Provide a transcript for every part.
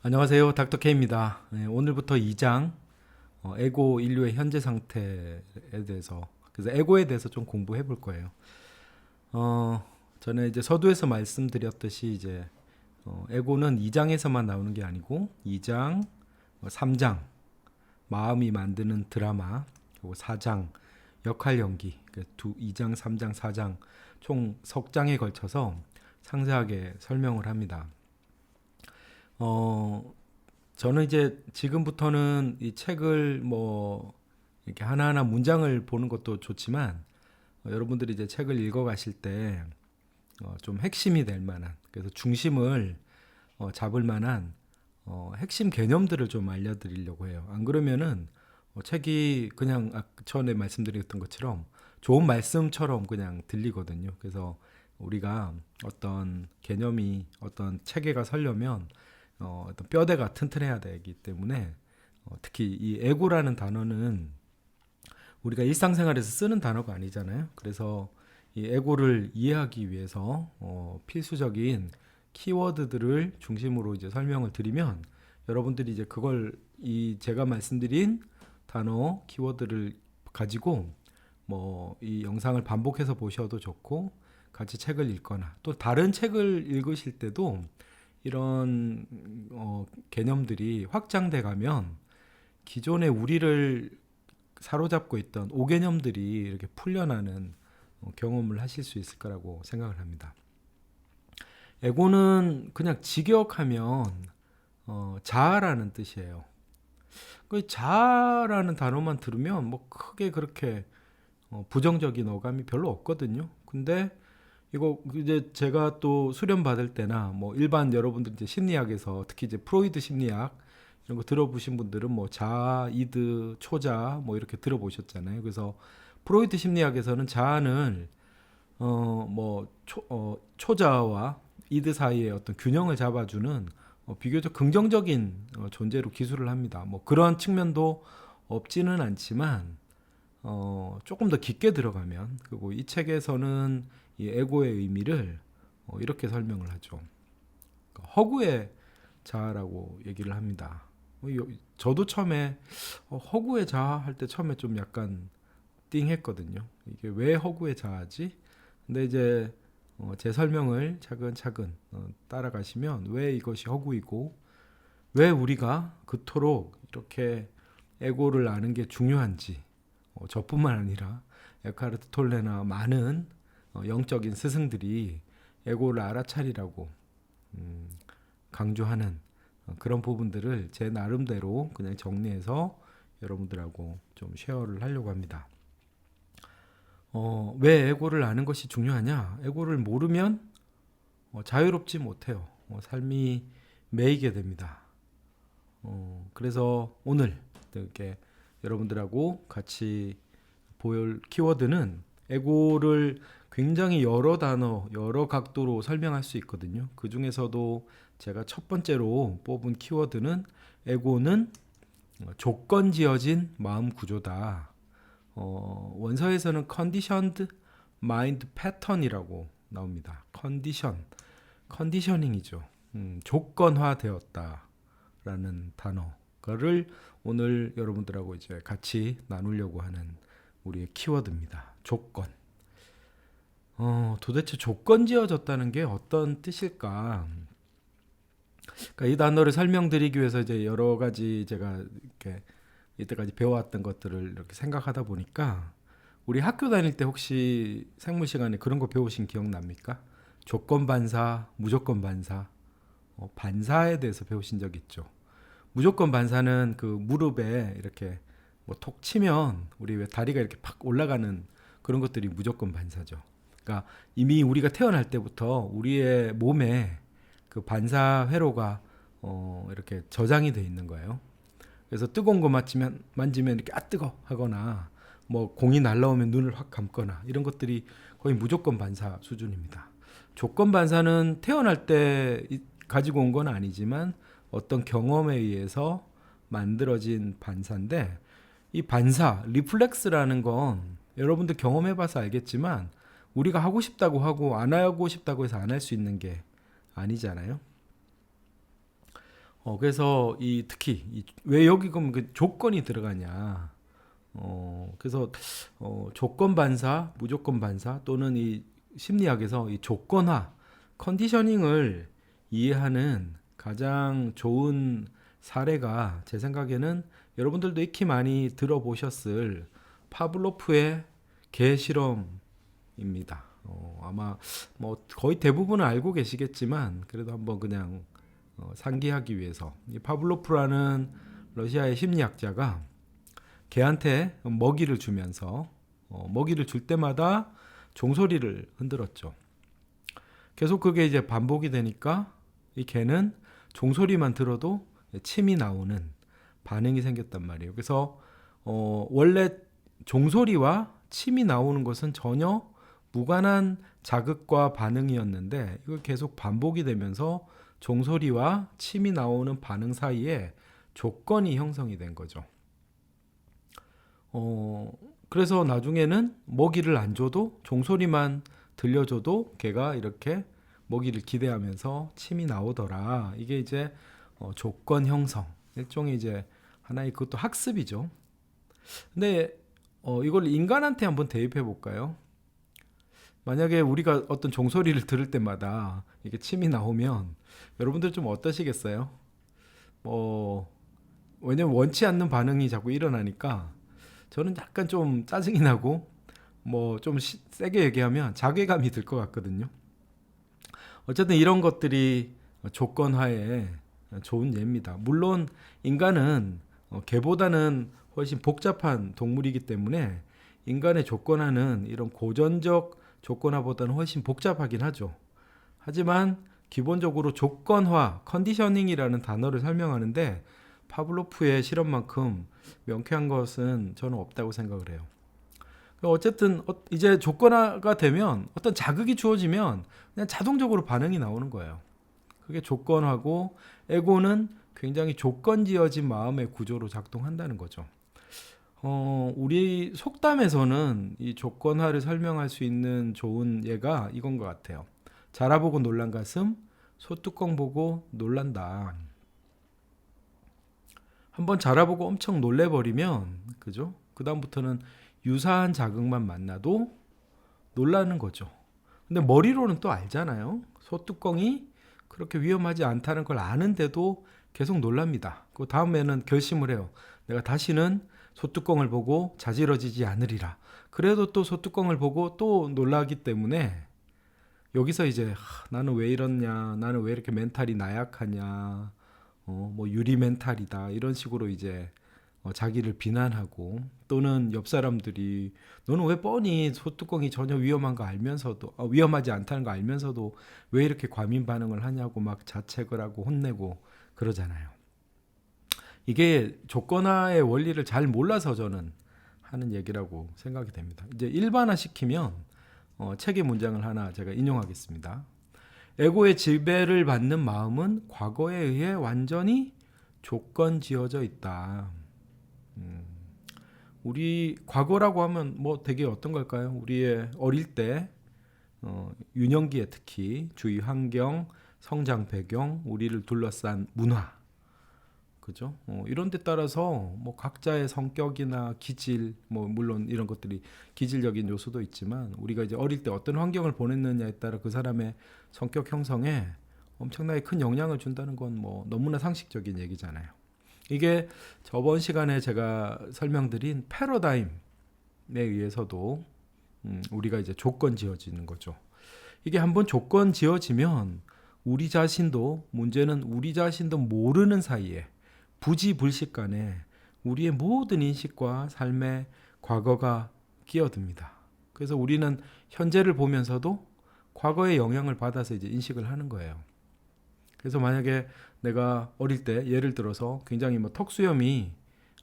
안녕하세요. 닥터 K입니다. 네, 오늘부터 2장 에고 인류의 현재 상태에 대해서 그래서 에고에 대해서 좀 공부해 볼 거예요. 어, 전에 이제 서두에서 말씀드렸듯이 이제 에고는 2장에서만 나오는 게 아니고 2장, 3장 마음이 만드는 드라마 그리고 4장 역할 연기 2장, 3장, 4장 총 석 장에 걸쳐서 상세하게 설명을 합니다. 어, 저는 이제 지금부터는 이 책을 뭐 이렇게 하나하나 문장을 보는 것도 좋지만 여러분들이 이제 책을 읽어 가실 때 좀 핵심이 될 만한 그래서 중심을 잡을 만한 핵심 개념들을 좀 알려드리려고 해요. 안 그러면은 책이 그냥 전에 말씀드렸던 것처럼 좋은 말씀처럼 그냥 들리거든요. 그래서 우리가 어떤 개념이 어떤 체계가 서려면 어떤 뼈대가 튼튼해야 되기 때문에 특히 이 에고라는 단어는 우리가 일상생활에서 쓰는 단어가 아니잖아요. 그래서 이 에고를 이해하기 위해서 필수적인 키워드들을 중심으로 이제 설명을 드리면 여러분들이 이제 그걸 이 제가 말씀드린 단어 키워드를 가지고 뭐 이 영상을 반복해서 보셔도 좋고 같이 책을 읽거나 또 다른 책을 읽으실 때도 이런 개념들이 확장돼 가면 기존의 우리를 사로잡고 있던 오개념들이 이렇게 풀려나는 경험을 하실 수 있을 거라고 생각을 합니다. 에고는 그냥 직역하면 자아라는 뜻이에요. 그 자아라는 단어만 들으면 뭐 크게 그렇게 부정적인 어감이 별로 없거든요. 근데 이거 이제 제가 또 수련 받을 때나 뭐 일반 여러분들 이제 심리학에서 특히 이제 프로이드 심리학 이런 거 들어보신 분들은 뭐 자아, 이드, 초자 뭐 이렇게 들어보셨잖아요. 그래서 프로이드 심리학에서는 자아는 초자와 이드 사이의 어떤 균형을 잡아주는 비교적 긍정적인 존재로 기술을 합니다. 뭐 그러한 측면도 없지는 않지만 조금 더 깊게 들어가면 그리고 이 책에서는 이 에고의 의미를 이렇게 설명을 하죠. 허구의 자아라고 얘기를 합니다. 저도 처음에 허구의 자아 할 때 처음에 좀 약간 띵했거든요. 이게 왜 허구의 자아지? 근데 이제 제 설명을 차근차근 따라가시면 왜 이것이 허구이고 왜 우리가 그토록 이렇게 에고를 아는 게 중요한지 저뿐만 아니라 에카르트 톨레나 많은 영적인 스승들이 에고를 알아차리라고 강조하는 그런 부분들을 제 나름대로 그냥 정리해서 여러분들하고 좀 쉐어를 하려고 합니다. 왜 에고를 아는 것이 중요하냐? 에고를 모르면 자유롭지 못해요. 삶이 매이게 됩니다. 그래서 오늘 이렇게 여러분들하고 같이 볼 키워드는 에고를 굉장히 여러 단어, 여러 각도로 설명할 수 있거든요. 그 중에서도 제가 첫 번째로 뽑은 키워드는 에고는 조건 지어진 마음 구조다. 원서에서는 conditioned mind pattern이라고 나옵니다. 컨디셔닝이죠. 조건화되었다라는 단어를 오늘 여러분들하고 이제 같이 나누려고 하는 우리의 키워드입니다. 조건. 도대체 조건 지어졌다는 게 어떤 뜻일까? 그러니까 이 단어를 설명드리기 위해서 이제 여러 가지 제가 이렇게 이때까지 배워왔던 것들을 이렇게 생각하다 보니까 우리 학교 다닐 때 혹시 생물 시간에 그런 거 배우신 기억 납니까? 조건 반사, 무조건 반사, 반사에 대해서 배우신 적 있죠? 무조건 반사는 그 무릎에 이렇게 뭐 톡 치면 우리 왜 다리가 이렇게 팍 올라가는 그런 것들이 무조건 반사죠. 그러니까 이미 우리가 태어날 때부터 우리의 몸에 그 반사 회로가 이렇게 저장이 돼 있는 거예요. 그래서 뜨거운 거 만지면 이렇게 뜨거 하거나 뭐 공이 날라오면 눈을 확 감거나 이런 것들이 거의 무조건 반사 수준입니다. 조건 반사는 태어날 때 가지고 온 건 아니지만 어떤 경험에 의해서 만들어진 반사인데 이 반사, 리플렉스라는 건 여러분들 경험해 봐서 알겠지만 우리가 하고 싶다고 하고 안 하고 싶다고 해서 안 할 수 있는 게 아니잖아요. 그래서 특히 왜 여기 그럼 그 조건이 들어가냐? 그래서 조건 반사, 무조건 반사 또는 이 심리학에서 이 조건화, 컨디셔닝을 이해하는 가장 좋은 사례가 제 생각에는 여러분들도 익히 많이 들어보셨을 파블로프의 개 실험입니다. 아마 뭐 거의 대부분은 알고 계시겠지만 그래도 한번 그냥 상기하기 위해서 이 파블로프라는 러시아의 심리학자가 개한테 먹이를 주면서 먹이를 줄 때마다 종소리를 흔들었죠. 계속 그게 이제 반복이 되니까 이 개는 종소리만 들어도 침이 나오는 반응이 생겼단 말이에요. 그래서 원래 종소리와 침이 나오는 것은 전혀 무관한 자극과 반응이었는데 이걸 계속 반복이 되면서 종소리와 침이 나오는 반응 사이에 조건이 형성이 된 거죠. 그래서 나중에는 먹이를 안 줘도 종소리만 들려줘도 걔가 이렇게 먹이를 기대하면서 침이 나오더라. 이게 이제 조건 형성, 일종의 이제 하나의 그것도 학습이죠. 근데 이걸 인간한테 한번 대입해 볼까요? 만약에 우리가 어떤 종소리를 들을 때마다 이게 침이 나오면 여러분들 좀 어떠시겠어요? 왜냐면 원치 않는 반응이 자꾸 일어나니까 저는 약간 좀 짜증이 나고 뭐 좀 세게 얘기하면 자괴감이 들 것 같거든요. 어쨌든 이런 것들이 조건화의 좋은 예입니다. 물론 인간은 개보다는 훨씬 복잡한 동물이기 때문에 인간의 조건화는 이런 고전적 조건화보다는 훨씬 복잡하긴 하죠. 하지만 기본적으로 조건화, 컨디셔닝이라는 단어를 설명하는데 파블로프의 실험만큼 명쾌한 것은 저는 없다고 생각을 해요. 어쨌든 이제 조건화가 되면 어떤 자극이 주어지면 그냥 자동적으로 반응이 나오는 거예요. 그게 조건화고 에고는 굉장히 조건지어진 마음의 구조로 작동한다는 거죠. 우리 속담에서는 이 조건화를 설명할 수 있는 좋은 예가 이건 것 같아요. 자라보고 놀란 가슴, 소뚜껑 보고 놀란다. 한번 자라보고 엄청 놀래버리면, 그죠? 그 다음부터는 유사한 자극만 만나도 놀라는 거죠. 근데 머리로는 또 알잖아요. 소뚜껑이 그렇게 위험하지 않다는 걸 아는데도 계속 놀랍니다. 그 다음에는 결심을 해요. 내가 다시는 소뚜껑을 보고 자지러지지 않으리라. 그래도 또 소뚜껑을 보고 또 놀라기 때문에 여기서 이제 나는 왜 이러냐, 나는 왜 이렇게 멘탈이 나약하냐, 뭐 유리 멘탈이다 이런 식으로 이제 자기를 비난하고 또는 옆 사람들이 너는 왜 뻔히 소뚜껑이 전혀 위험한 거 알면서도 위험하지 않다는 거 알면서도 왜 이렇게 과민 반응을 하냐고 막 자책을 하고 혼내고 그러잖아요. 이게 조건화의 원리를 잘 몰라서 저는 하는 얘기라고 생각이 됩니다. 이제 일반화 시키면 책의 문장을 하나 제가 인용하겠습니다. 에고의 지배를 받는 마음은 과거에 의해 완전히 조건 지어져 있다. 우리 과거라고 하면 뭐 되게 어떤 걸까요? 우리의 어릴 때 유년기에 특히 주위 환경, 성장 배경, 우리를 둘러싼 문화, 그죠? 이런 데 따라서 뭐 각자의 성격이나 기질, 뭐 물론 이런 것들이 기질적인 요소도 있지만 우리가 이제 어릴 때 어떤 환경을 보냈느냐에 따라 그 사람의 성격 형성에 엄청나게 큰 영향을 준다는 건 뭐 너무나 상식적인 얘기잖아요. 이게 저번 시간에 제가 설명드린 패러다임에 의해서도 우리가 이제 조건 지어지는 거죠. 이게 한번 조건 지어지면 우리 자신도 문제는 우리 자신도 모르는 사이에 부지불식간에 우리의 모든 인식과 삶의 과거가 끼어듭니다. 그래서 우리는 현재를 보면서도 과거의 영향을 받아서 이제 인식을 하는 거예요. 그래서 만약에 내가 어릴 때 예를 들어서 굉장히 뭐 턱수염이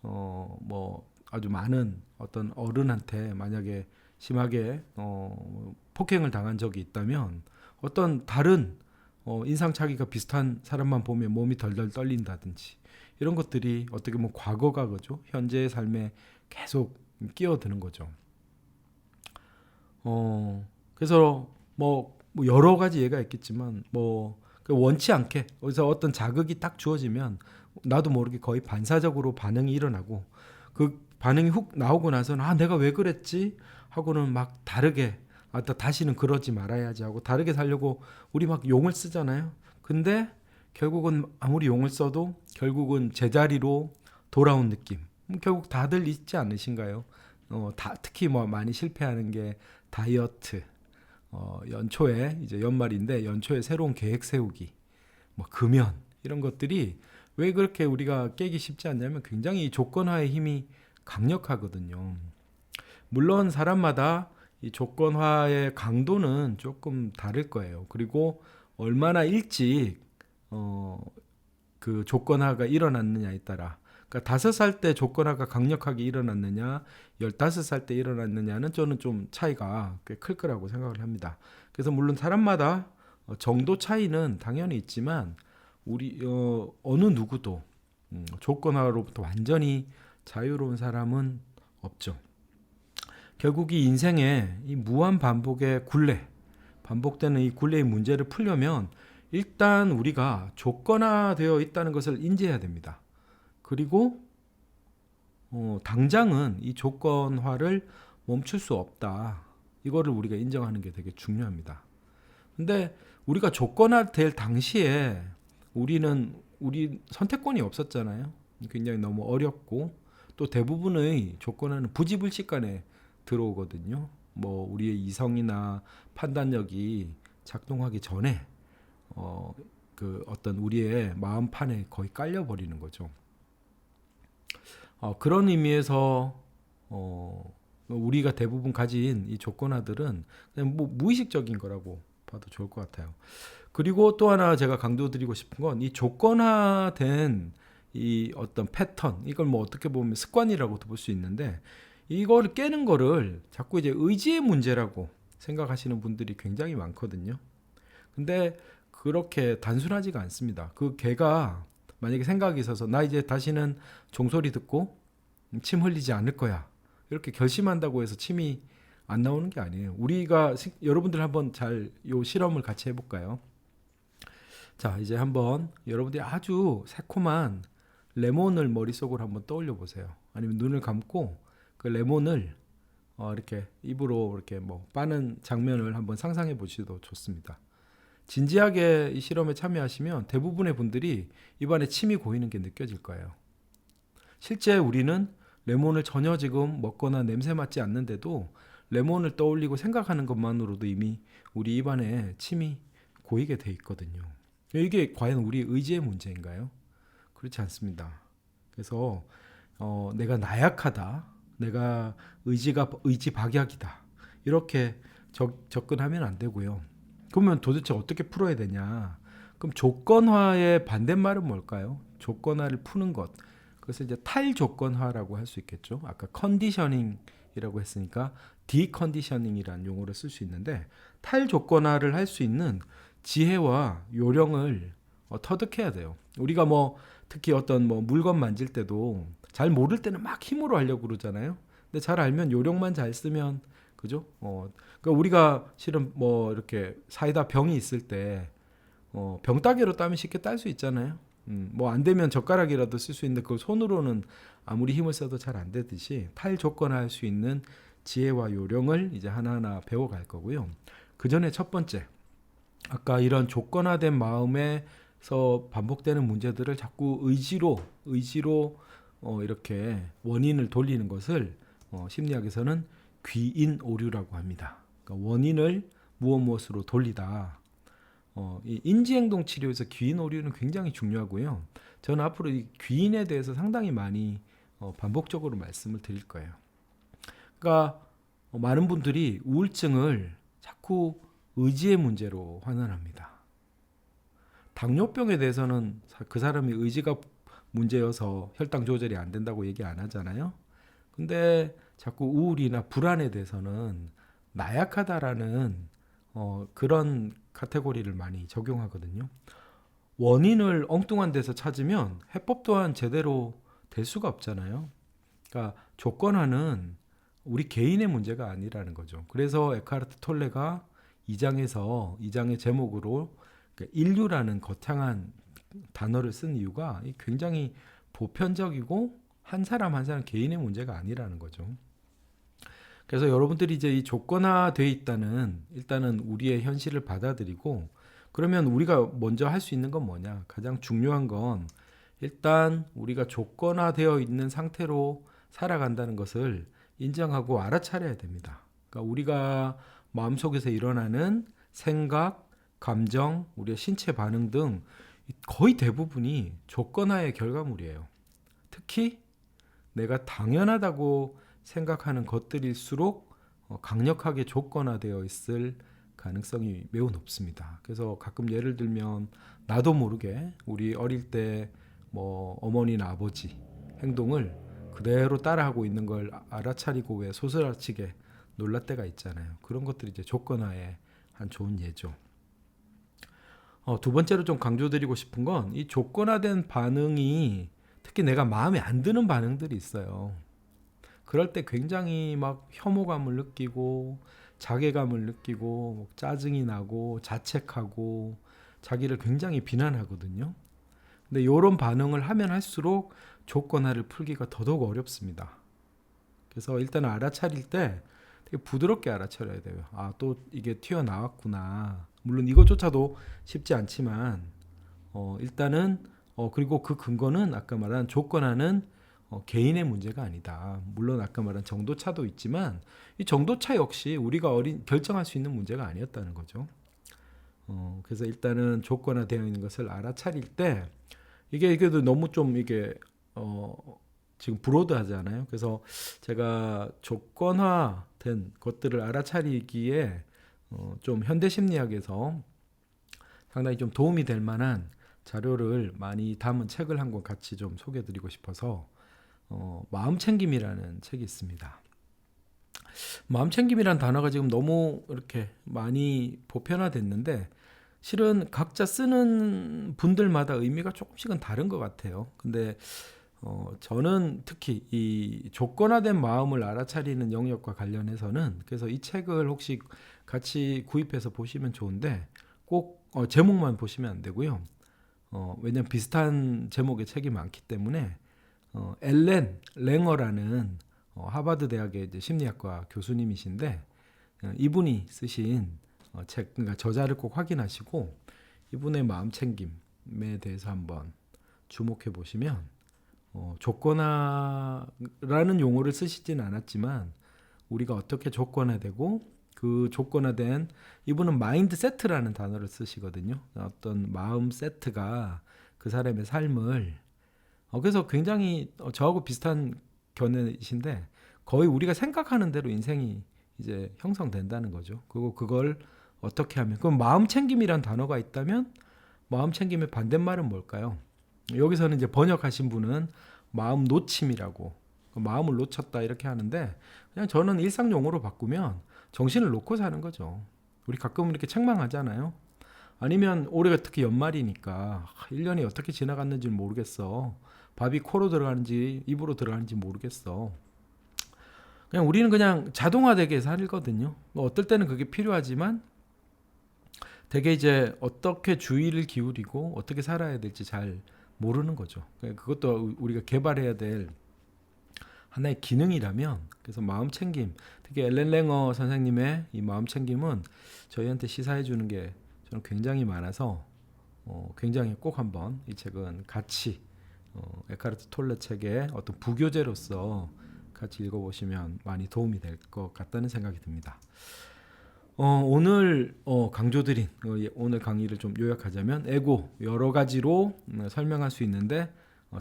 뭐 아주 많은 어떤 어른한테 만약에 심하게 폭행을 당한 적이 있다면 어떤 다른 인상착의가 비슷한 사람만 보면 몸이 덜덜 떨린다든지 이런 것들이 어떻게 보면 과거가 그죠? 현재의 삶에 계속 끼어드는 거죠. 그래서 뭐 여러 가지 예가 있겠지만 뭐 원치 않게 그래서 어떤 자극이 딱 주어지면 나도 모르게 거의 반사적으로 반응이 일어나고 그 반응이 훅 나오고 나서는 내가 왜 그랬지 하고는 막 다르게 다시는 그러지 말아야지 하고 다르게 살려고 우리 막 용을 쓰잖아요. 근데 결국은 아무리 용을 써도 결국은 제자리로 돌아온 느낌. 결국 다들 있지 않으신가요? 특히 뭐 많이 실패하는 게 다이어트, 연초에 이제 연말인데 연초에 새로운 계획 세우기, 뭐 금연 이런 것들이 왜 그렇게 우리가 깨기 쉽지 않냐면 굉장히 조건화의 힘이 강력하거든요. 물론 사람마다 이 조건화의 강도는 조금 다를 거예요. 그리고 얼마나 일찍 그 조건화가 일어났느냐에 따라 그러니까 5살 때 조건화가 강력하게 일어났느냐 15살 때 일어났느냐는 저는 좀 차이가 꽤 클 거라고 생각을 합니다. 그래서 물론 사람마다 정도 차이는 당연히 있지만 우리 어느 누구도 조건화로부터 완전히 자유로운 사람은 없죠. 결국 이 인생의 이 무한 반복의 굴레, 반복되는 이 굴레의 문제를 풀려면 일단 우리가 조건화되어 있다는 것을 인지해야 됩니다. 그리고 당장은 이 조건화를 멈출 수 없다. 이거를 우리가 인정하는 게 되게 중요합니다. 근데 우리가 조건화될 당시에 우리 선택권이 없었잖아요. 굉장히 너무 어렵고 또 대부분의 조건화는 부지불식간에 들어오거든요. 뭐 우리의 이성이나 판단력이 작동하기 전에 그 어떤 우리의 마음판에 거의 깔려 버리는 거죠. 그런 의미에서 우리가 대부분 가진 이 조건화들은 그냥 뭐 무의식적인 거라고 봐도 좋을 것 같아요. 그리고 또 하나 제가 강조드리고 싶은 건 이 조건화된 이 어떤 패턴, 이걸 뭐 어떻게 보면 습관이라고도 볼 수 있는데 이걸 깨는 거를 자꾸 이제 의지의 문제라고 생각하시는 분들이 굉장히 많거든요. 근데 그렇게 단순하지가 않습니다. 그 개가 만약에 생각이 있어서 나 이제 다시는 종소리 듣고 침 흘리지 않을 거야. 이렇게 결심한다고 해서 침이 안 나오는 게 아니에요. 우리가 여러분들 한번 잘 요 실험을 같이 해볼까요? 자, 이제 한번 여러분들이 아주 새콤한 레몬을 머릿속으로 한번 떠올려 보세요. 아니면 눈을 감고 그 레몬을 이렇게 입으로 이렇게 뭐 빠는 장면을 한번 상상해 보셔도 좋습니다. 진지하게 이 실험에 참여하시면 대부분의 분들이 입안에 침이 고이는 게 느껴질 거예요. 실제 우리는 레몬을 전혀 지금 먹거나 냄새 맡지 않는데도 레몬을 떠올리고 생각하는 것만으로도 이미 우리 입안에 침이 고이게 돼 있거든요. 이게 과연 우리 의지의 문제인가요? 그렇지 않습니다. 그래서 내가 나약하다, 내가 의지 박약이다 이렇게 접근하면 안 되고요. 그러면 도대체 어떻게 풀어야 되냐? 그럼 조건화의 반대말은 뭘까요? 조건화를 푸는 것. 그래서 이제 탈조건화라고 할 수 있겠죠. 아까 컨디셔닝이라고 했으니까 디컨디셔닝이라는 용어를 쓸 수 있는데 탈조건화를 할 수 있는 지혜와 요령을 터득해야 돼요. 우리가 뭐 특히 어떤 뭐 물건 만질 때도 잘 모를 때는 막 힘으로 하려고 그러잖아요. 근데 잘 알면 요령만 잘 쓰면 그죠? 그러니까 우리가 실은 뭐 이렇게 사이다 병이 있을 때 병따개로 따면 쉽게 딸 수 있잖아요. 뭐 안 되면 젓가락이라도 쓸 수 있는데 그걸 손으로는 아무리 힘을 써도 잘 안 되듯이 탈조건화할 수 있는 지혜와 요령을 이제 하나하나 배워갈 거고요. 그 전에 첫 번째, 아까 이런 조건화된 마음에서 반복되는 문제들을 자꾸 의지로 이렇게 원인을 돌리는 것을 심리학에서는 귀인 오류라고 합니다. 그러니까 원인을 무엇으로 돌리다. 이 인지행동 치료에서 귀인 오류는 굉장히 중요하고요. 저는 앞으로 이 귀인에 대해서 상당히 많이 반복적으로 말씀을 드릴 거예요. 그러니까 많은 분들이 우울증을 자꾸 의지의 문제로 환원합니다. 당뇨병에 대해서는 그 사람이 의지가 문제여서 혈당 조절이 안 된다고 얘기 안 하잖아요. 근데 자꾸 우울이나 불안에 대해서는 나약하다라는 그런 카테고리를 많이 적용하거든요. 원인을 엉뚱한 데서 찾으면 해법 또한 제대로 될 수가 없잖아요. 그러니까 조건화는 우리 개인의 문제가 아니라는 거죠. 그래서 에카르트 톨레가 2장의 제목으로 그러니까 인류라는 거창한 단어를 쓴 이유가 굉장히 보편적이고 한 사람 한 사람 개인의 문제가 아니라는 거죠. 그래서 여러분들이 이제 이 조건화되어 있다는 일단은 우리의 현실을 받아들이고 그러면 우리가 먼저 할 수 있는 건 뭐냐? 가장 중요한 건 일단 우리가 조건화되어 있는 상태로 살아간다는 것을 인정하고 알아차려야 됩니다. 그러니까 우리가 마음속에서 일어나는 생각, 감정, 우리의 신체 반응 등 거의 대부분이 조건화의 결과물이에요. 특히 내가 당연하다고 생각하는 것들일수록 강력하게 조건화되어 있을 가능성이 매우 높습니다. 그래서 가끔 예를 들면 나도 모르게 우리 어릴 때 뭐 어머니나 아버지 행동을 그대로 따라하고 있는 걸 알아차리고 왜 소스라치게 놀랄 때가 있잖아요. 그런 것들이 이제 조건화의 한 좋은 예죠. 두 번째로 좀 강조드리고 싶은 건 이 조건화된 반응이 특히 내가 마음에 안 드는 반응들이 있어요. 그럴 때 굉장히 막 혐오감을 느끼고 자괴감을 느끼고 짜증이 나고 자책하고 자기를 굉장히 비난하거든요. 근데 이런 반응을 하면 할수록 조건화를 풀기가 더더욱 어렵습니다. 그래서 일단 알아차릴 때 되게 부드럽게 알아차려야 돼요. 아, 또 이게 튀어나왔구나. 물론 이것조차도 쉽지 않지만 일단은 그리고 그 근거는 아까 말한 조건화는 개인의 문제가 아니다. 물론 아까 말한 정도차도 있지만 이 정도차 역시 우리가 결정할 수 있는 문제가 아니었다는 거죠. 그래서 일단은 조건화되어 있는 것을 알아차릴 때 이게도 너무 좀 이게 지금 브로드하잖아요. 그래서 제가 조건화된 것들을 알아차리기에 좀 현대심리학에서 상당히 좀 도움이 될 만한 자료를 많이 담은 책을 한 권 같이 좀 소개해드리고 싶어서 마음챙김이라는 책이 있습니다. 마음챙김이라는 단어가 지금 너무 이렇게 많이 보편화됐는데 실은 각자 쓰는 분들마다 의미가 조금씩은 다른 것 같아요. 근데 저는 특히 이 조건화된 마음을 알아차리는 영역과 관련해서는 그래서 이 책을 혹시 같이 구입해서 보시면 좋은데 꼭 제목만 보시면 안 되고요. 왜냐면 비슷한 제목의 책이 많기 때문에 엘렌 랭어라는 하버드 대학의 이제 심리학과 교수님이신데 이분이 쓰신 책, 그러니까 저자를 꼭 확인하시고 이분의 마음챙김에 대해서 한번 주목해 보시면 조건화라는 용어를 쓰시진 않았지만 우리가 어떻게 조건화되고 그 조건화된 이분은 마인드 세트라는 단어를 쓰시거든요. 어떤 마음 세트가 그 사람의 삶을 그래서 굉장히 저하고 비슷한 견해이신데 거의 우리가 생각하는 대로 인생이 이제 형성된다는 거죠. 그리고 그걸 어떻게 하면 그럼 마음 챙김이란 단어가 있다면 마음 챙김의 반대말은 뭘까요? 여기서는 이제 번역하신 분은 마음 놓침이라고 마음을 놓쳤다 이렇게 하는데 그냥 저는 일상 용어로 바꾸면 정신을 놓고 사는 거죠. 우리 가끔 이렇게 책망하잖아요. 아니면 올해가 특히 연말이니까 1년이 어떻게 지나갔는지 모르겠어. 밥이 코로 들어가는지 입으로 들어가는지 모르겠어. 그냥 우리는 그냥 자동화되게 살거든요. 뭐 어떨 때는 그게 필요하지만 되게 이제 어떻게 주의를 기울이고 어떻게 살아야 될지 잘 모르는 거죠. 그것도 우리가 개발해야 될 하나의 기능이라면 그래서 마음 챙김 특히 엘렌 랭어 선생님의 이 마음 챙김은 저희한테 시사해 주는 게 저는 굉장히 많아서 굉장히 꼭 한번 이 책은 같이 에카르트 톨레 책의 어떤 부교재로서 같이 읽어보시면 많이 도움이 될 것 같다는 생각이 듭니다. 오늘 강조드린 오늘 강의를 좀 요약하자면 에고 여러 가지로 설명할 수 있는데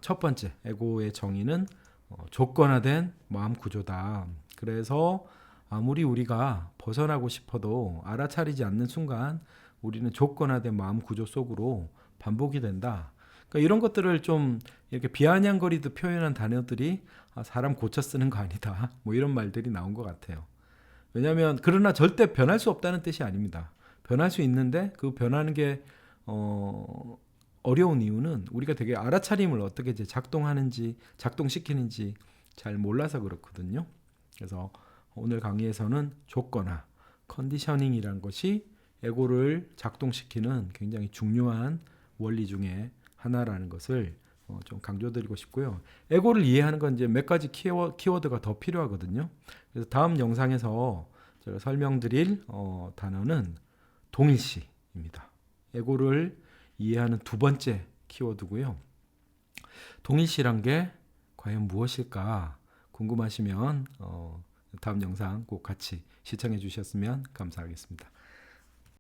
첫 번째 에고의 정의는 조건화된 마음 구조다. 그래서 아무리 우리가 벗어나고 싶어도 알아차리지 않는 순간 우리는 조건화된 마음 구조 속으로 반복이 된다. 그러니까 이런 것들을 좀 이렇게 비아냥거리듯 표현한 단어들이 사람 고쳐 쓰는 거 아니다. 뭐 이런 말들이 나온 것 같아요. 왜냐하면 그러나 절대 변할 수 없다는 뜻이 아닙니다. 변할 수 있는데 그 변하는 게 어려운 이유는 우리가 되게 알아차림을 어떻게 이제 작동시키는지 잘 몰라서 그렇거든요. 그래서 오늘 강의에서는 조건화, 컨디셔닝이라는 것이 에고를 작동시키는 굉장히 중요한 원리 중에 하나라는 것을 좀 강조드리고 싶고요. 에고를 이해하는 건 이제 몇 가지 키워드가 더 필요하거든요. 그래서 다음 영상에서 제가 설명드릴 단어는 동일시입니다. 에고를 이해하는 두 번째 키워드고요. 동일시란 게 과연 무엇일까 궁금하시면 다음 영상 꼭 같이 시청해 주셨으면 감사하겠습니다.